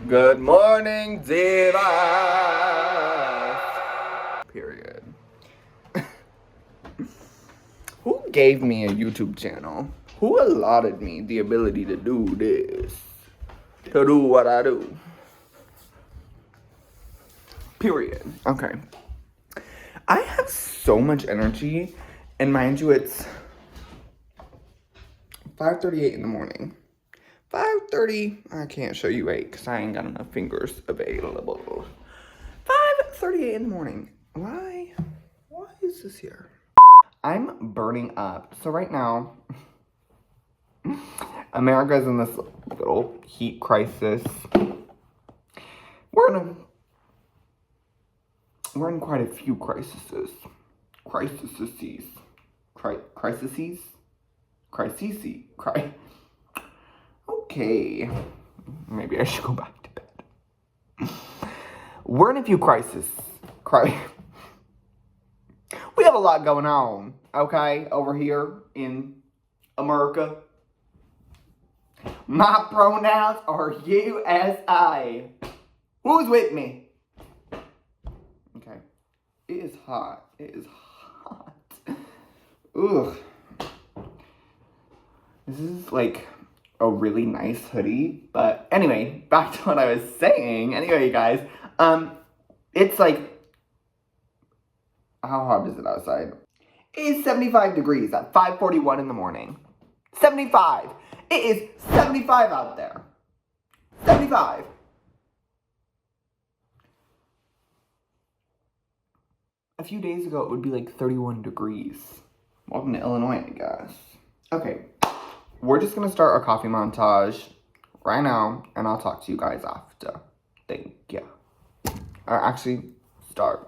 Good morning, Diva. Period. Who gave me a YouTube channel? Who allotted me the ability to do this? To do what I do? Period. Okay. I have so much energy, and mind you, it's 5:38 in the morning. 5:30, I can't show you 8 because I ain't got enough fingers available. 5:38 in the morning. Why is this here? I'm burning up. So right now, America's in this little heat crisis. We're in quite a few crises. Okay. Maybe I should go back to bed. We're in a few crises. We have a lot going on, okay, over here in America. My pronouns are USA. Who's with me? Okay. It is hot. Ugh. This is like a really nice hoodie, but anyway, back to what I was saying. Anyway, you guys, it's like, how hot is it outside? It is 75 degrees at 5:41 in the morning. 75. It is 75 out there. 75. A few days ago, it would be like 31 degrees. Welcome to Illinois, I guess. Okay, we're just gonna start our coffee montage right now, and I'll talk to you guys after. Thank you. Or actually, start.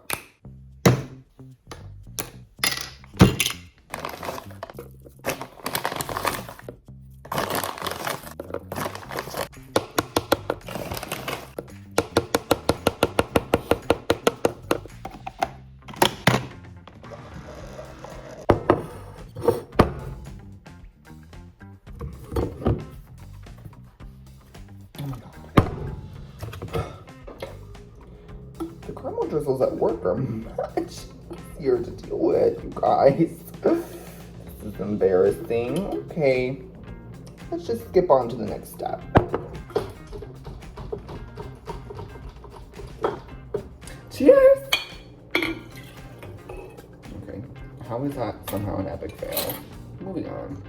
The caramel drizzles at work are much easier to deal with, you guys. This is embarrassing. Okay, let's just skip on to the next step. Cheers! Okay, how is that somehow an epic fail? Moving on.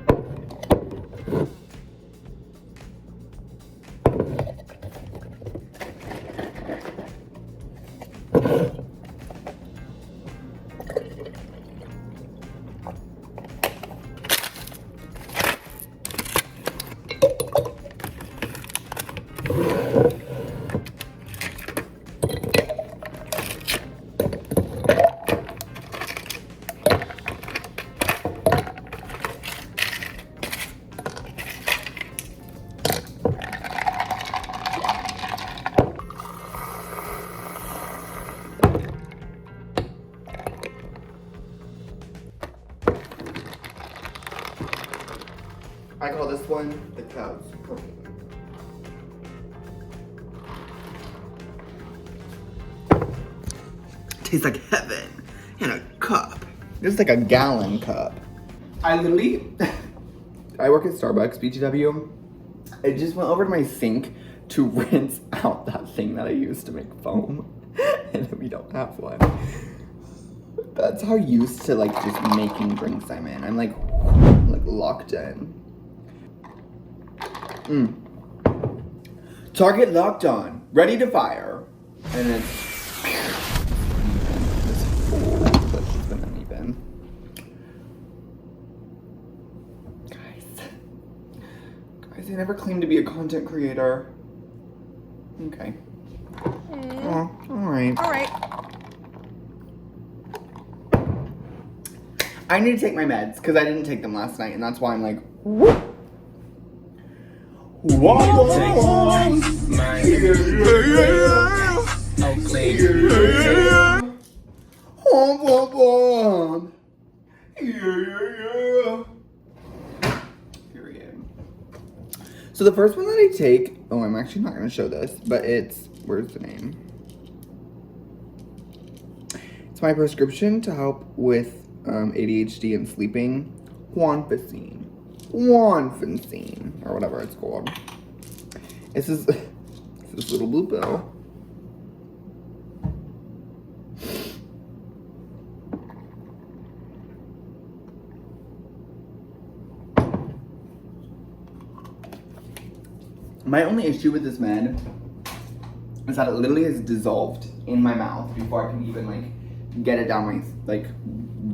I call this one the cow's protein. Tastes like heaven in a cup. This is like a gallon cup. I work at Starbucks, BTW. I just went over to my sink to rinse out that thing that I used to make foam. And we don't have one. That's how used to like just making drinks I'm in. I'm like locked in. Target locked on, ready to fire. And then this fool that's just been uneven. Guys, I never claimed to be a content creator. Okay. Oh, alright. I need to take my meds because I didn't take them last night, and that's why I'm like, whoop. Period. So the first one that I take Oh, I'm actually not going to show this, but it's, where's the name? It's my prescription to help with ADHD and sleeping. Guanfacine, or whatever it's called. This is this little blue pill. My only issue with this med is that it literally is dissolved in my mouth before I can even like get it down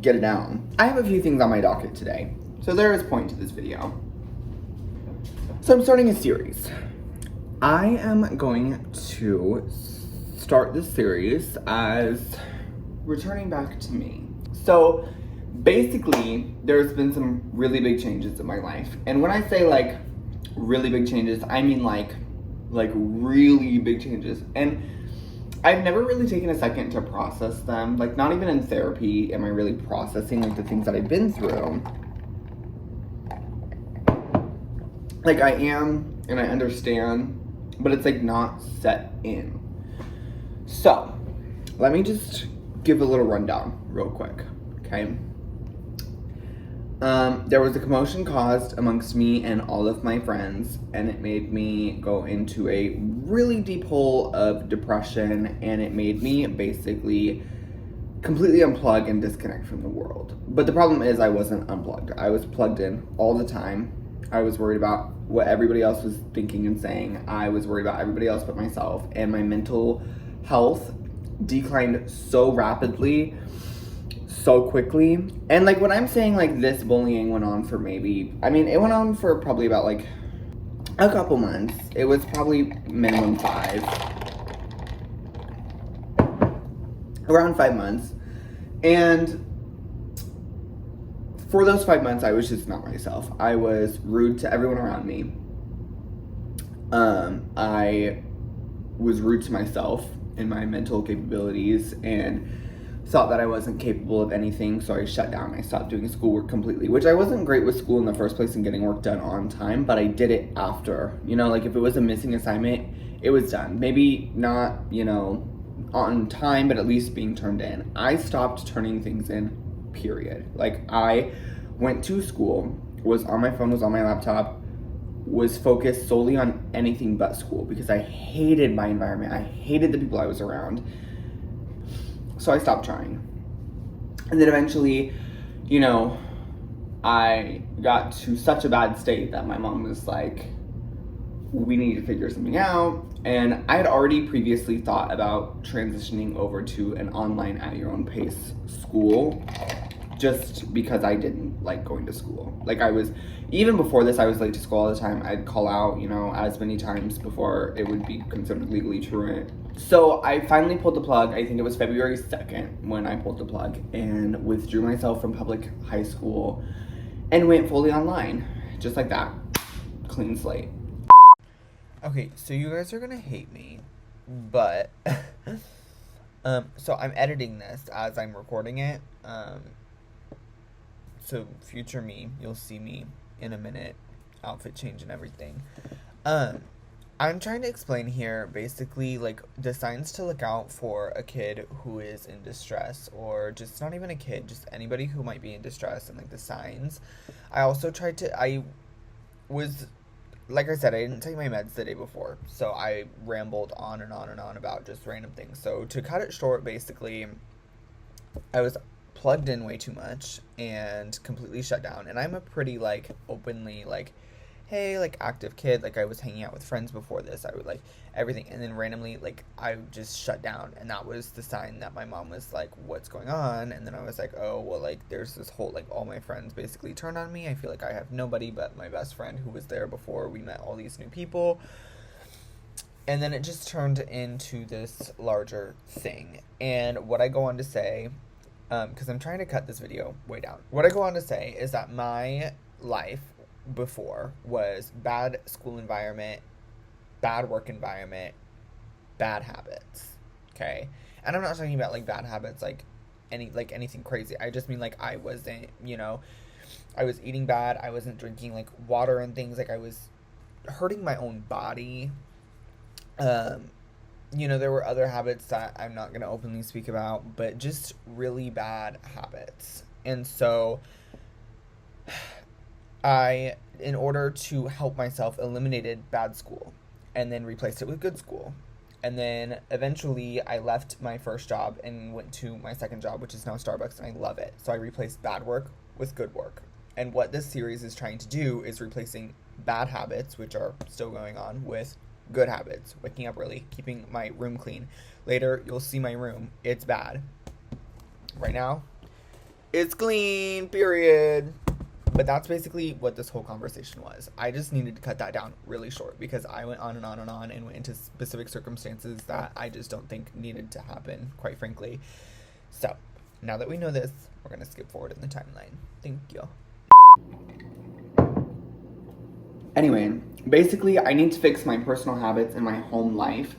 get it down. I have a few things on my docket today, so there is point to this video. So I'm starting a series. I am going to start this series as returning back to me. So basically, there's been some really big changes in my life, and when I say like really big changes, I mean like really big changes, and I've never really taken a second to process them. Like, not even in therapy am I really processing like the things that I've been through. Like, I am, and I understand, but it's like not set in. So let me just give a little rundown real quick, okay? There was a commotion caused amongst me and all of my friends, and it made me go into a really deep hole of depression, and it made me basically completely unplug and disconnect from the world. But the problem is I wasn't unplugged. I was plugged in all the time. I was worried about what everybody else was thinking and saying. I was worried about everybody else but myself, and my mental health declined so rapidly, so quickly. And like, when I'm saying like this bullying went on for it went on for probably about like a couple months. It was probably minimum 5, around 5 months. And for those 5 months, I was just not myself. I was rude to everyone around me. I was rude to myself and my mental capabilities, and thought that I wasn't capable of anything, so I shut down. I stopped doing schoolwork completely, which I wasn't great with school in the first place and getting work done on time, but I did it after. You know, like if it was a missing assignment, it was done. Maybe not, you know, on time, but at least being turned in. I stopped turning things in, period. Like, I went to school, was on my phone, was on my laptop, was focused solely on anything but school because I hated my environment. I hated the people I was around. So I stopped trying. And then eventually, you know, I got to such a bad state that my mom was like, we need to figure something out. And I had already previously thought about transitioning over to an online at your own pace school, just because I didn't like going to school. Like, even before this, I was late to school all the time. I'd call out, you know, as many times before it would be considered legally truant. So I finally pulled the plug. I think it was February 2nd when I pulled the plug and withdrew myself from public high school and went fully online. Just like that. Clean slate. Okay, so you guys are gonna hate me, but so I'm editing this as I'm recording it. So future me, you'll see me in a minute, outfit change and everything. I'm trying to explain here basically like the signs to look out for a kid who is in distress, or just not even a kid, just anybody who might be in distress, and like the signs. I was, like I said, I didn't take my meds the day before, so I rambled on and on and on about just random things. So to cut it short, basically, I was plugged in way too much and completely shut down. And I'm a pretty like openly like, hey, like active kid. Like, I was hanging out with friends before this. I would like everything, and then randomly like I just shut down, and that was the sign that my mom was like, what's going on? And then I was like, oh well, like there's this whole like all my friends basically turned on me. I feel like I have nobody but my best friend who was there before we met all these new people. And then it just turned into this larger thing. And what I go on to say, because I'm trying to cut this video way down, what I go on to say is that my life before was bad school environment, bad work environment, bad habits, okay? And I'm not talking about like bad habits like anything crazy. I just mean like I wasn't, you know, I was eating bad, I wasn't drinking like water and things, like I was hurting my own body You know, there were other habits that I'm not going to openly speak about, but just really bad habits. And so I, in order to help myself, eliminated bad school and then replaced it with good school. And then eventually I left my first job and went to my second job, which is now Starbucks, and I love it. So I replaced bad work with good work. And what this series is trying to do is replacing bad habits, which are still going on, with good habits. Waking up early, keeping my room clean. Later, you'll see my room. It's bad. Right now, it's clean, period. But that's basically what this whole conversation was. I just needed to cut that down really short because I went on and on and on and went into specific circumstances that I just don't think needed to happen, quite frankly. So, now that we know this, we're going to skip forward in the timeline. Thank you. Anyway, basically, I need to fix my personal habits in my home life.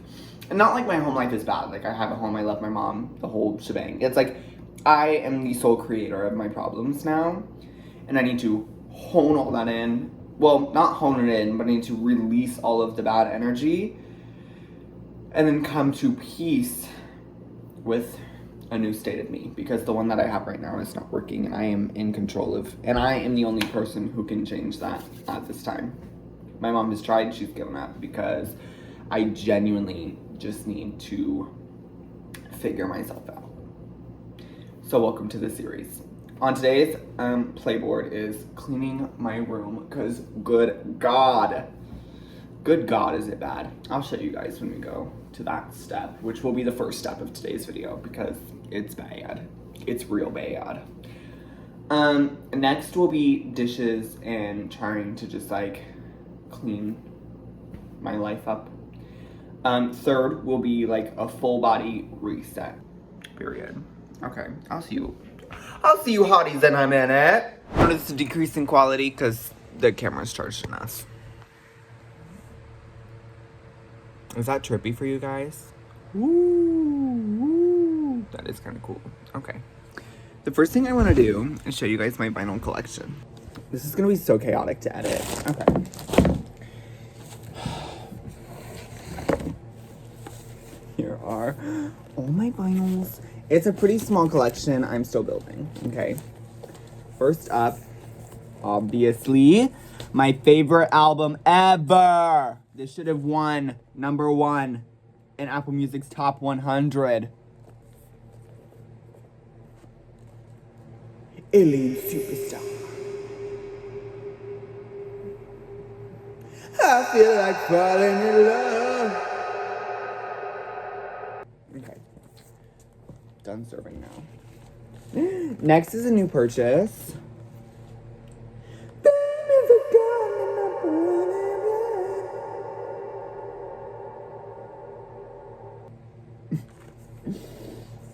And not like my home life is bad. Like, I have a home, I love my mom, the whole shebang. It's like, I am the sole creator of my problems now. And I need to hone all that in. Well, not hone it in, but I need to release all of the bad energy. And then come to peace with a new state of me. Because the one that I have right now is not working. And I am in control of, and I am the only person who can change that at this time. My mom has tried, she's given up. Because I genuinely just need to figure myself out. So welcome to the series. On today's playboard is cleaning my room because good God is it bad. I'll show you guys when we go to that step, which will be the first step of today's video because it's bad. It's real bad. Next will be dishes and trying to just like clean my life up. Third will be like a full body reset, period. Okay, I'll see you hotties in a minute. Notice a decrease in quality because the camera's charged enough. Is that trippy for you guys? Woo. That is kind of cool. Okay. The first thing I want to do is show you guys my vinyl collection. This is going to be so chaotic to edit. Okay. Here are all my vinyls. It's a pretty small collection. I'm still building, okay? First up, obviously, my favorite album ever. This should have won #1 in Apple Music's Top 100. Alien Superstar. I feel like falling in love. Okay. Done serving now. Next is a new purchase.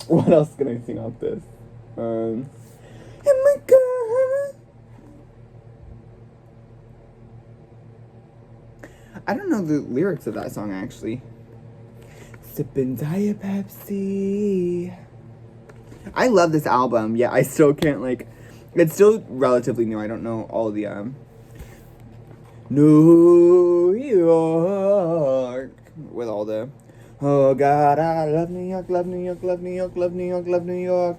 What else can I sing off this? I don't know the lyrics of that song actually. Sippin' Diet Pepsi. I love this album. Yeah, I still can't like. It's still relatively new. I don't know all the New York with all the. Oh God, I love New York, love New York, love New York, love New York, love New York.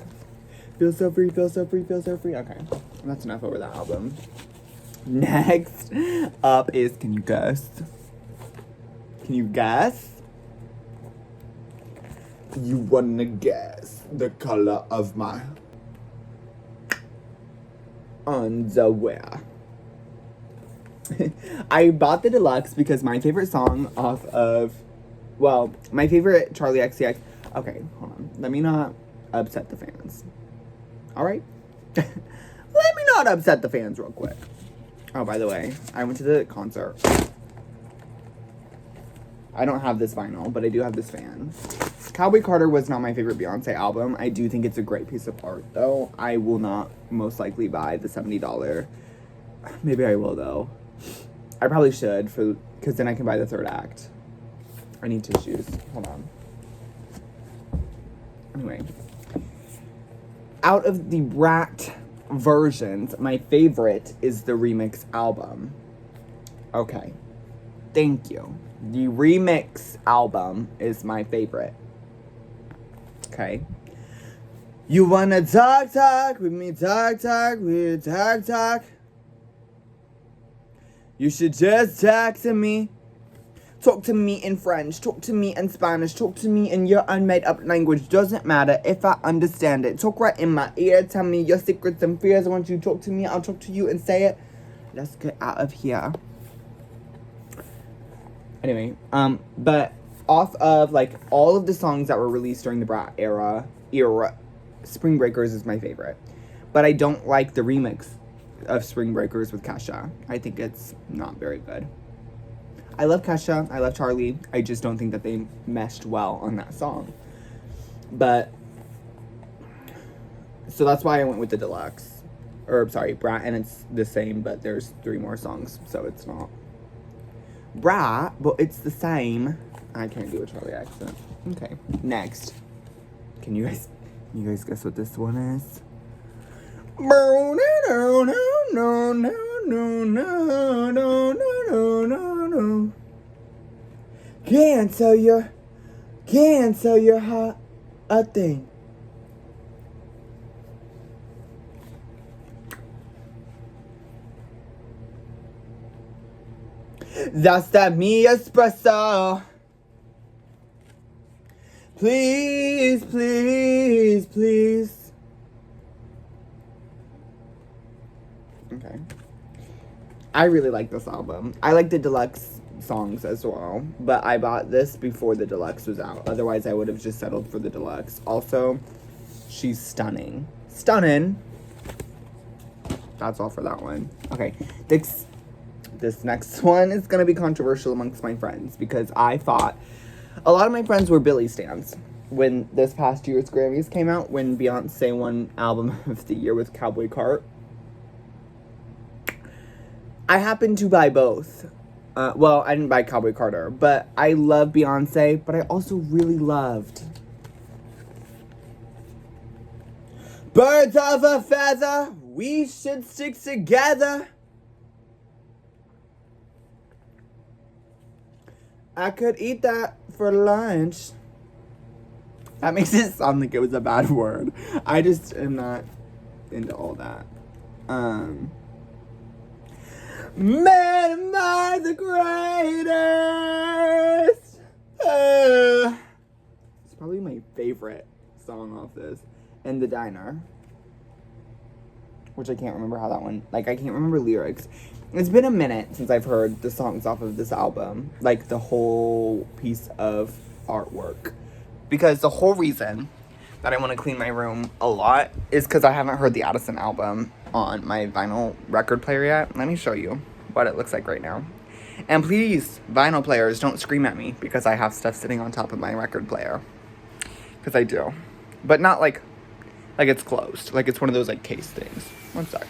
Feel so free, feel so free, feel so free. Okay, that's enough over that album. Next up is, can you guess? Can you guess? You wanna guess the color of my underwear? I bought the deluxe because my favorite song off of, well, my favorite Charlie XCX. Okay, hold on. Let me not upset the fans. All right? Let me not upset the fans real quick. Oh, by the way, I went to the concert. I don't have this vinyl, but I do have this fan. Cowboy Carter was not my favorite Beyonce album. I do think it's a great piece of art, though. I will not most likely buy the $70. Maybe I will, though. I probably should, because then I can buy the third act. I need tissues. Hold on. Anyway. Out of the Rat versions, my favorite is the remix album. Okay. Thank you. The remix album is my favorite. Okay. You wanna talk with me, talk with talk. You should just talk to me. Talk to me in French, talk to me in Spanish, talk to me in your unmade up language. Doesn't matter if I understand it. Talk right in my ear, tell me your secrets and fears. I want you to talk to me, I'll talk to you and say it. Let's get out of here. Anyway, but off of, like, all of the songs that were released during the Brat era, Spring Breakers is my favorite. But I don't like the remix of Spring Breakers with Kesha. I think it's not very good. I love Kesha, I love Charlie, I just don't think that they meshed well on that song. But, so that's why I went with the deluxe. Or, sorry, Brat, and it's the same, but there's 3 more songs, so it's not Brat, but it's the same. I can't do a Charlie accent. Okay, next. Can you guys guess what this one is? Can't tell your heart a thing. That's that me espresso. Please, please, please. Okay. I really like this album. I like the deluxe songs as well, but I bought this before the deluxe was out. Otherwise, I would have just settled for the deluxe. Also, she's stunning. Stunning. That's all for that one. Okay, this next one is going to be controversial amongst my friends because I thought a lot of my friends were Billie stans when this past year's Grammys came out, when Beyonce won Album of the Year with Cowboy Cart. I happened to buy both. Well, I didn't buy Cowboy Carter, but I love Beyonce, but I also really loved Birds of a Feather, We Should Stick Together. I could eat that for lunch. That makes it sound like it was a bad word. I just am not into all that. Man, am I the greatest? It's probably my favorite song off this. And The Diner. Which I can't remember how that one... Like, I can't remember lyrics. It's been a minute since I've heard the songs off of this album. Like, the whole piece of artwork. Because the whole reason that I want to clean my room a lot is because I haven't heard the Addison album on my vinyl record player yet. Let me show you what it looks like right now. And please, vinyl players, don't scream at me because I have stuff sitting on top of my record player. Because I do. But not like it's closed. Like it's one of those like case things. One sec.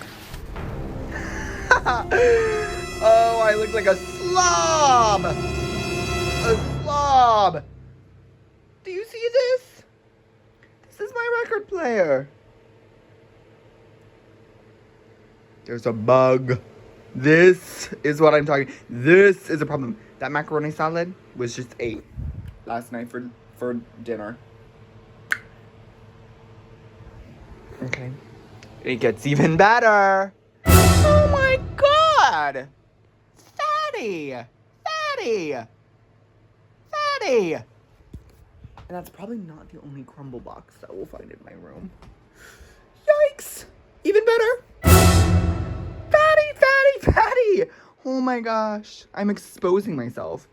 Oh, I look like a slob! A slob! Do you see this? This is my record player. There's a bug. This is what I'm talking. This is a problem. That macaroni salad was just ate last night for dinner. Okay. It gets even better. Oh my god! Fatty! Fatty! Fatty! And that's probably not the only crumble box that we'll find in my room. Yikes! Even better! Fatty, fatty, fatty! Oh my gosh. I'm exposing myself.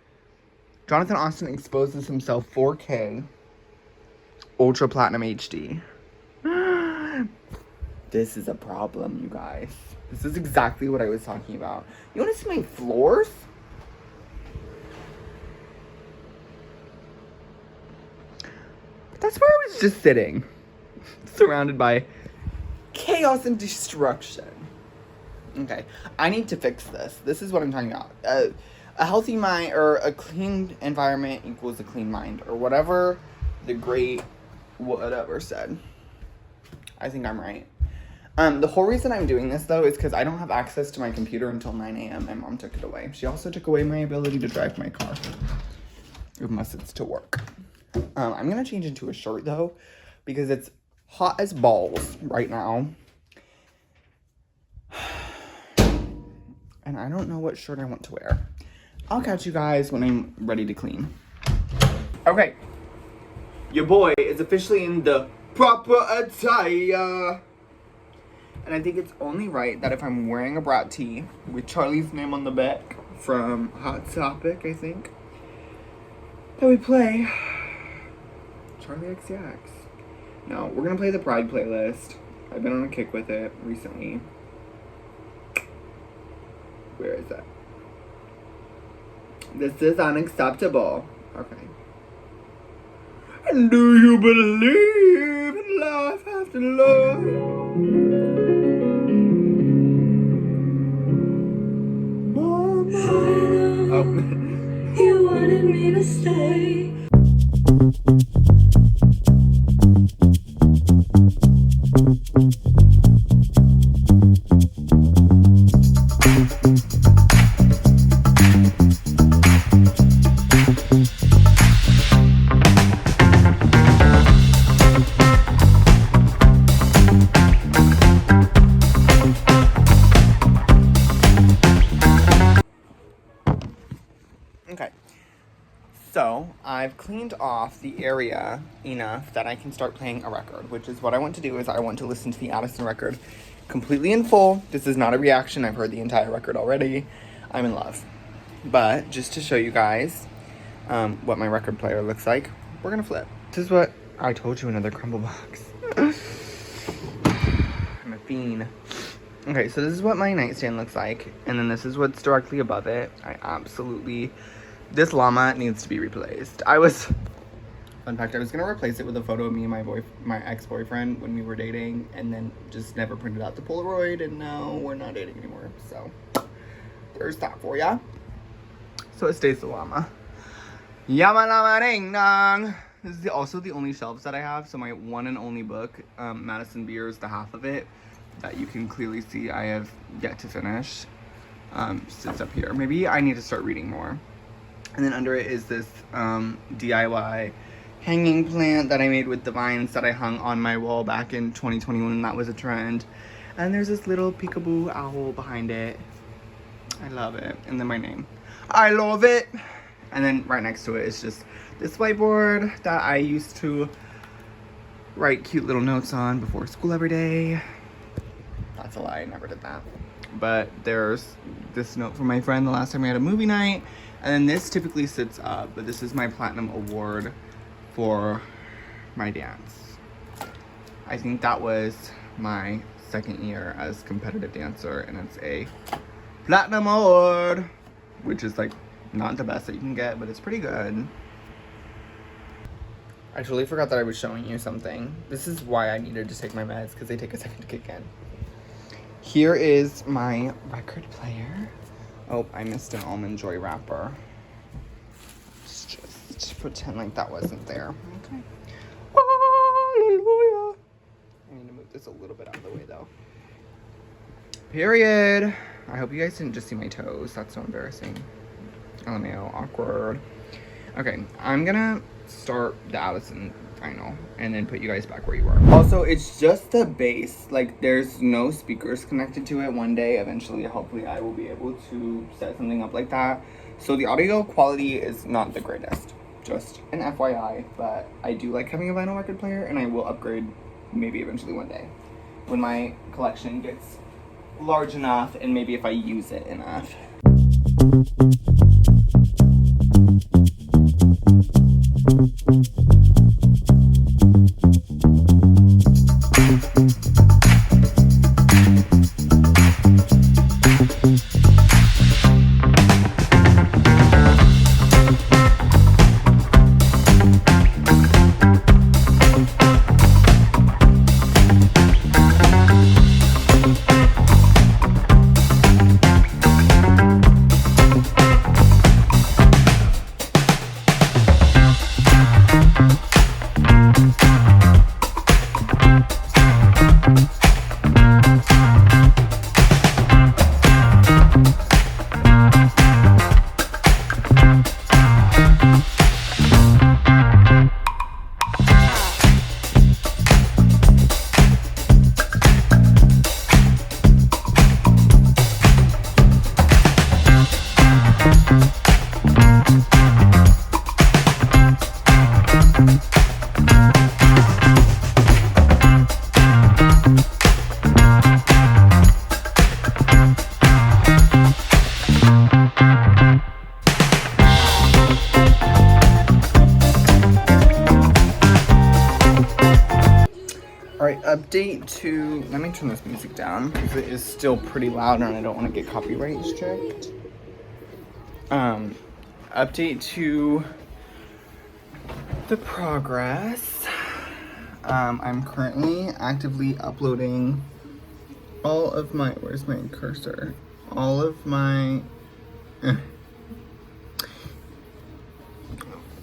Johnathan Austin exposes himself 4K. Ultra Platinum HD. This is a problem, you guys. This is exactly what I was talking about. You want to see my floors? That's where I was just sitting. Surrounded by chaos and destruction. Okay, I need to fix this. This is what I'm talking about. A healthy mind, or a clean environment equals a clean mind. Or whatever the great whatever said. I think I'm right. The whole reason I'm doing this, though, is because I don't have access to my computer until 9 a.m. My mom took it away. She also took away my ability to drive my car. Unless it's to work. I'm going to change into a shirt, though, because it's hot as balls right now. And I don't know what shirt I want to wear. I'll catch you guys when I'm ready to clean. Okay. Your boy is officially in the proper attire. And I think it's only right that if I'm wearing a brat tee with Charlie's name on the back from Hot Topic, I think, that we play Charlie XCX. No, we're gonna play the Pride playlist. I've been on a kick with it recently. Where is that? This is unacceptable. Okay. And do you believe in life after love? Oh. You wanted me to stay. Okay, so I've cleaned off the area enough that I can start playing a record, which is what I want to do. Is I want to listen to the Addison record completely in full. This is not a reaction. I've heard the entire record already. I'm in love. But just to show you guys what my record player looks like, we're gonna flip. This is what I told you, another crumble box. I'm a fiend. Okay, so this is what my nightstand looks like, and then this is what's directly above it. This llama needs to be replaced. Fun fact, I was gonna replace it with a photo of me and my ex-boyfriend when we were dating, and then just never printed out the Polaroid, and now we're not dating anymore. So there's that for ya. So it stays the llama. Yama lama ding dong. This is also the only shelves that I have. So my one and only book, Madison Beer's The Half of It, that you can clearly see I have yet to finish, sits up here. Maybe I need to start reading more. And then under it is this DIY hanging plant that I made with the vines that I hung on my wall back in 2021 when that was a trend. And there's this little peekaboo owl behind it. I love it. And then my name. I love it. And then right next to it is just this whiteboard that I used to write cute little notes on before school every day. That's a lie, I never did that. But there's this note from my friend the last time we had a movie night. And then this typically sits up, but this is my platinum award for my dance. I think that was my second year as competitive dancer, and it's a platinum award, which is like not the best that you can get, but it's pretty good. I totally forgot that I was showing you something. This is why I needed to take my meds, because they take a second to kick in. Here is my record player. Oh, I missed an Almond Joy wrapper. Let's just pretend like that wasn't there. Okay. Hallelujah. I need to move this a little bit out of the way, though. Period. I hope you guys didn't just see my toes. That's so embarrassing. Oh, no. Awkward. Okay, I'm gonna start the Addison final and then put you guys back where you were. Also, it's just the bass. Like, there's no speakers connected to it. One day, eventually, hopefully, I will be able to set something up like that. So the audio quality is not the greatest. Just an FYI, but I do like having a vinyl record player, and I will upgrade maybe eventually one day when my collection gets large enough and maybe if I use it enough. Alright, update to, let me turn this music down because it is still pretty loud and I don't want to get copyright strict. Update to the progress. I'm currently actively uploading all of my, where's my cursor? All of my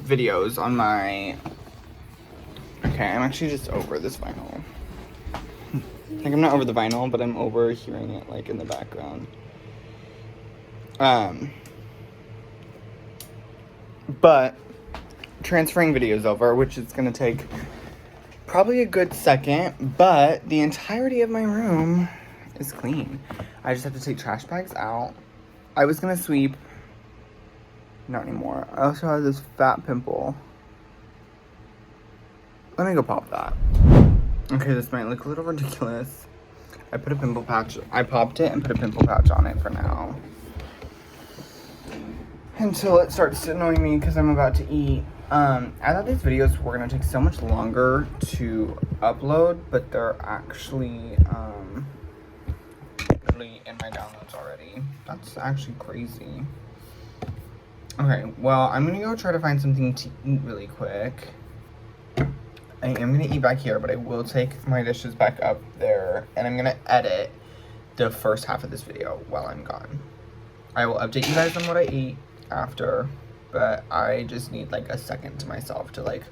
videos on my, okay, I'm actually just over this vinyl. Like, I'm not over the vinyl, but I'm over hearing it, like, in the background. But transferring videos over, which is gonna take probably a good second, but the entirety of my room is clean. I just have to take trash bags out. I was gonna sweep. Not anymore. I also have this fat pimple. Let me go pop that. Okay, this might look a little ridiculous. I put a pimple patch. I popped it and put a pimple patch on it for now. Until it starts to annoy me because I'm about to eat. I thought these videos were gonna take so much longer to upload, but they're actually literally in my downloads already. That's actually crazy. Okay, well, I'm gonna go try to find something to eat really quick. I am gonna eat back here, but I will take my dishes back up there, and I'm gonna edit the first half of this video while I'm gone. I will update you guys on what I eat after, but I just need like a second to myself to like,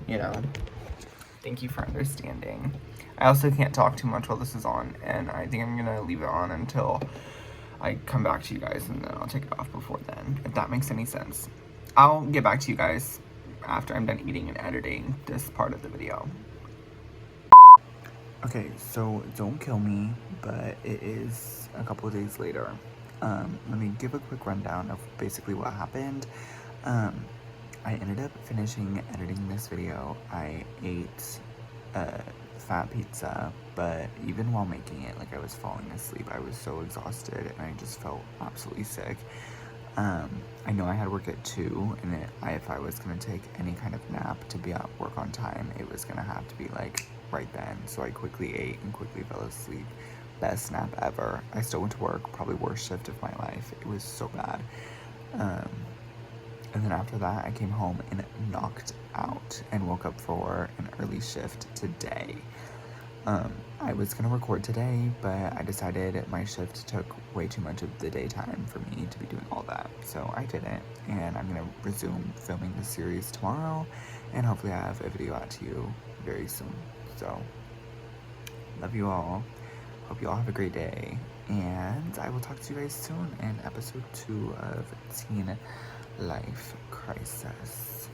you know. Thank you for understanding. I also can't talk too much while this is on, and I think I'm gonna leave it on until I come back to you guys, and then I'll take it off before then, if that makes any sense. I'll get back to you guys after I'm done eating and editing this part of the video. Okay, so don't kill me, but it is a couple of days later. Let me give a quick rundown of basically what happened. I ended up finishing editing this video. I ate a fat pizza, but even while making it, like, I was falling asleep. I was so exhausted and I just felt absolutely sick. I know I had work at 2, and if I was gonna take any kind of nap to be at work on time, it was gonna have to be like right then. So I quickly ate and quickly fell asleep. Best nap ever. I still went to work, probably worst shift of my life. It was so bad. And then after that, I came home and knocked out and woke up for an early shift today. I was gonna record today, but I decided my shift took way too much of the daytime for me to be doing all that. So I didn't, and I'm gonna resume filming the series tomorrow, and hopefully I have a video out to you very soon. So, love you all. Hope you all have a great day, and I will talk to you guys soon in episode 2 of Teen Life Crisis.